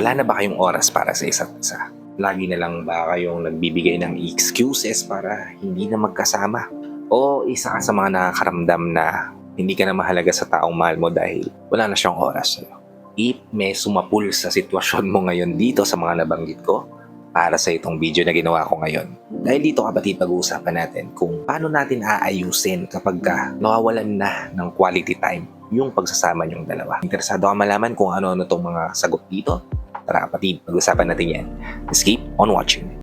Wala na ba kayong oras para sa isa't isa? Lagi na lang ba kayong nagbibigay ng excuses para hindi na magkasama? O isa ka sa mga nakakaramdam na hindi ka na mahalaga sa taong mahal mo dahil wala na siyang oras sa'yo? If may sumapul sa sitwasyon mo ngayon dito sa mga nabanggit ko, para sa itong video na ginawa ko ngayon. Dahil dito kapatid, pag-uusapan natin kung paano natin aayusin kapag nawawalan na ng quality time yung pagsasama niyong dalawa. Interesado ka malaman kung ano-ano itong mga sagot dito? Tara kapatid, pag-usapan natin yan. Let's keep on watching.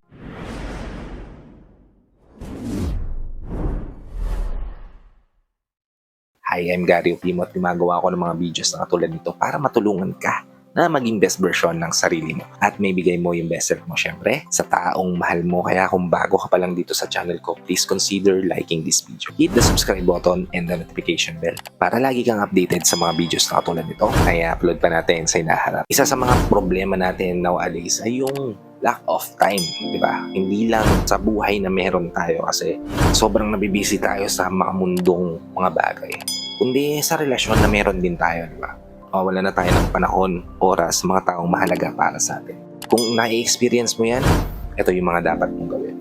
Hi, I'm Gary Opimo at gumagawa ko ng mga videos na katulad nito para matulungan ka na maging best version ng sarili mo at may bigay mo yung best self mo syempre sa taong mahal mo. Kaya kung bago ka pa lang dito sa channel ko, please consider liking this video. Hit the subscribe button and the notification bell para lagi kang updated sa mga videos na katulad nito na i-upload pa natin sa hinaharap. Isa sa mga problema natin nowadays ay yung lack of time, di ba? Hindi lang sa buhay na meron tayo kasi sobrang nabibisi tayo sa mga mundong mga bagay, kundi sa relasyon na meron din tayo, di ba? Wala na tayo ng panahon, oras, mga taong mahalaga para sa atin. Kung na-experience mo yan, ito yung mga dapat mong gawin.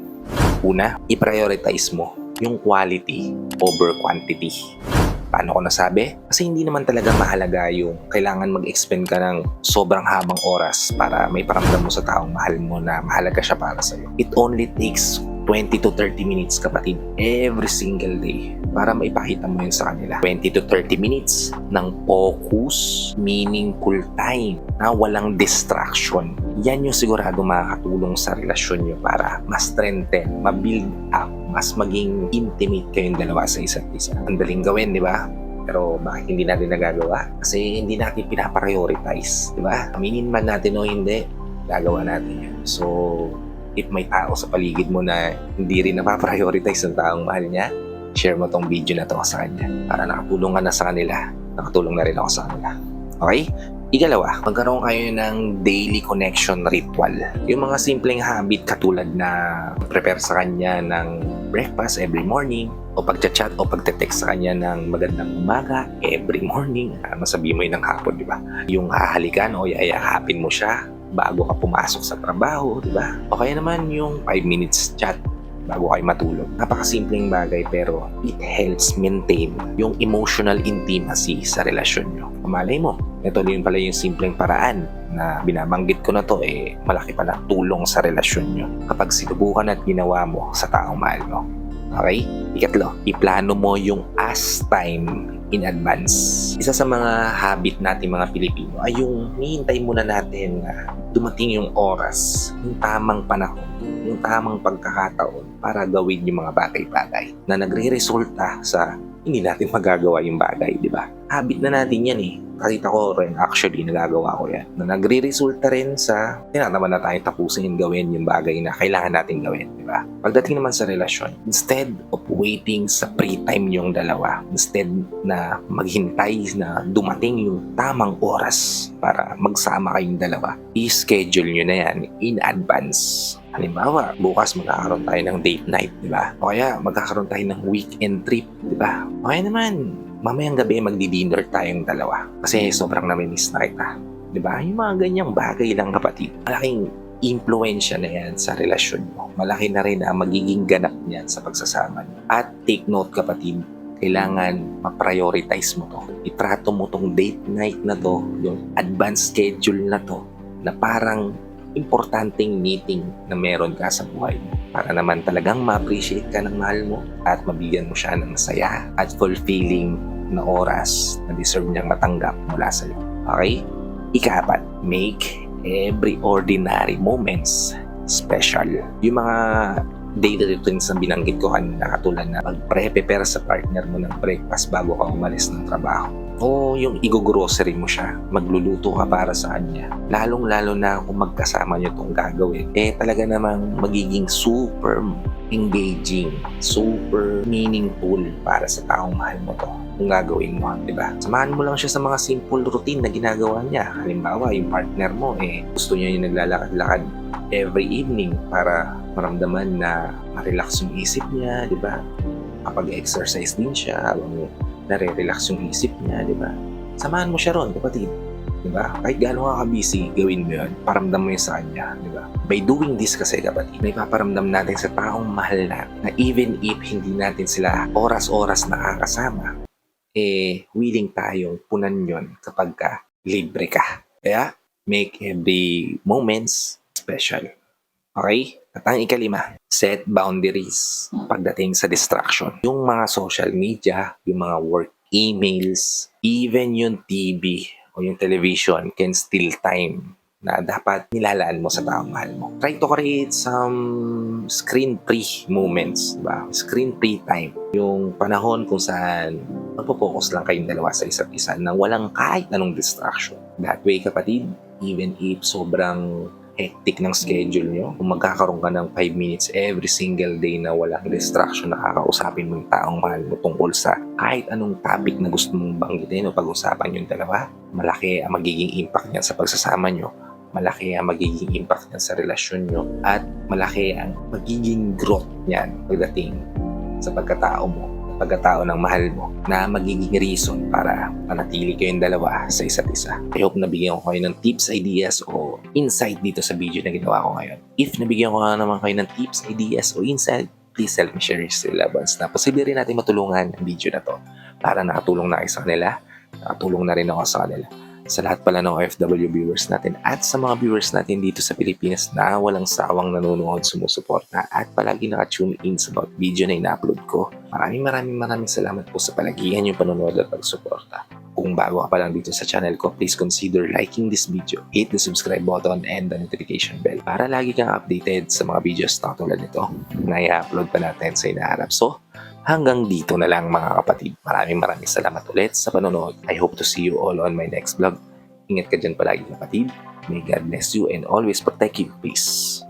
Una, i-prioritize mo yung quality over quantity. Paano ko nasabi? Kasi hindi naman talaga mahalaga yung kailangan mag-expend ka ng sobrang habang oras para may paramdam mo sa taong mahal mo na mahalaga siya para sa'yo. It only takes 20 to 30 minutes kapatid every single day para maipakita mo yun sa kanila. 20 to 30 minutes ng focus, meaningful time na walang distraction. Yan yung sigurado makakatulong sa relasyon nyo para mas strengthen, ma-build up, mas maging intimate kayong dalawa sa isa't isa. Ang daling gawin, di ba? Pero bakit hindi natin nagagawa? Kasi hindi natin pinaprioritize, di ba? Aminin man natin o hindi, gagawa natin yan. So, if may tao sa paligid mo na hindi rin napaprioritize ng taong mahal niya, share mo tong video na to sa kanya para nakatulong ka na sa kanila, nakatulong na rin ako sa kanila. Okay? Ikalawa, magkaroon kayo ng daily connection ritual. Yung mga simpleng habit katulad na prepare sa kanya ng breakfast every morning, o pagchat-chat o pagte-text sa kanya ng magandang umaga every morning. Masabi mo yun ng hapon, di ba? Yung hahalikan o yayakapin mo siya bago ka pumasok sa trabaho, di ba? O kaya naman yung 5 minutes chat bago kayo matulog. Napakasimpleng bagay pero it helps maintain yung emotional intimacy sa relasyon nyo. Malay mo, ito din pala yung simpleng paraan na binabanggit ko na to malaki pala tulong sa relasyon nyo kapag sinubukan at ginawa mo sa taong mahal mo. Okay? Ikatlo, iplano mo yung as time in advance. Isa sa mga habit natin mga Pilipino ay yung hihintay muna natin na dumating yung oras, yung tamang panahon, yung tamang pagkakataon para gawin yung mga bagay-bagay na nagre-resulta sa hindi natin magagawa yung bagay, di ba? Habit na natin yan Nakita ko rin, actually, nagagawa ko yan. Na nagre-resulta rin sa tinataman na tayo tapusin gawin yung bagay na kailangan natin gawin, di ba? Pagdating naman sa relasyon, instead of waiting sa free time yung dalawa, instead na maghintay na dumating yung tamang oras para magsama kayong dalawa, i-schedule nyo na yan in advance. Halimbawa, bukas magkakaroon tayo ng date night, di ba? O kaya magkakaroon tayo ng weekend trip, di ba? O kaya naman, mamayang gabi magdi-dinner tayong dalawa kasi sobrang namimiss na kita. Di ba? Yung mga ganyang bagay lang kapatid. Malaking impluensya na yan sa relasyon mo. Malaki na rin ang magiging ganap niyan sa pagsasama niyo. At take note kapatid, kailangan ma-prioritize mo to. Itrato mo tong date night na to, yung advance schedule na to, na parang importanteng meeting na meron ka sa buhay mo para naman talagang ma-appreciate ka ng mahal mo at mabigyan mo siya ng saya at fulfilling na oras na deserve niyang matanggap mula sa iyo. Okay? Ika-4, make every ordinary moments special. Yung mga daily routines na binanggit ko kanina katulad na mag-prepare sa partner mo ng breakfast bago ka umalis ng trabaho. O yung i-grocery mo siya, magluluto ka para sa kanya. Lalong-lalo na kung magkasama nyo itong gagawin, talaga namang magiging super engaging, super meaningful para sa taong mahal mo to kung gagawin mo, di ba? Samahan mo lang siya sa mga simple routine na ginagawa niya. Halimbawa, yung partner mo, gusto niya yung naglalakad-lakad every evening para maramdaman na ma-relax yung isip niya, di ba? Kapag exercise din siya, habang nare-relax yung isip niya, di ba? Samahan mo siya ron, kapatid. Diba? Kahit gano'n ka busy, gawin mo yun. Paramdam mo yun sa kanya. Diba? By doing this kasi kapatid, may paparamdam natin sa taong mahal na even if hindi natin sila oras-oras nakakasama, willing tayong punan yun kapag libre ka. Kaya, make every moments special. Okay? At ang ikalima, set boundaries pagdating sa distraction. Yung mga social media, yung mga work emails, even yung TV o yung television can steal time na dapat nilalaan mo sa taong mahal mo. Try to create some screen-free moments, diba? Screen-free time. Yung panahon kung saan magpo-focus lang kayong dalawa sa isa't isa nang walang kahit anong distraction. That way, kapatid, even if sobrang hectic ng schedule nyo, kung magkakaroon ka ng 5 minutes every single day na walang distraction, nakakausapin mo yung taong mahal mo tungkol sa kahit anong topic na gusto mong banggitin o pag-usapan yung dalawa, malaki ang magiging impact niyan sa pagsasama nyo, malaki ang magiging impact niyan sa relasyon nyo, at malaki ang magiging growth niyan pagdating sa pagkatao mo, pagkatao ng mahal mo, na magiging reason para manatili kayong dalawa sa isa't isa. I hope nabigyan ko kayo ng tips, ideas, o insight dito sa video na ginawa ko ngayon. If nabigyan ko nga naman kayo ng tips, ideas, o insight, please help me share this to loved ones na posible rin natin matulungan ang video na to para nakatulong na kayo sa kanila, nakatulong na rin ako sa kanila. Sa lahat pala ng OFW viewers natin at sa mga viewers natin dito sa Pilipinas na walang sawang nanonood, sumusuporta at palagi naka-tune in sa bawat video na ina-upload ko. Maraming salamat po sa palagihan yung panonood at pagsuporta. Kung bago ka pa lang dito sa channel ko, please consider liking this video, hit the subscribe button and the notification bell para lagi kang updated sa mga videos na tulad nito na i-upload pa natin sa inaharap. So, hanggang dito na lang mga kapatid. Maraming salamat ulit sa panonood. I hope to see you all on my next vlog. Ingat ka dyan palagi kapatid. May God bless you and always protect you. Peace.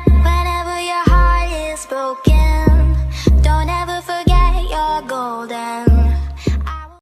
Whenever your heart is broken, don't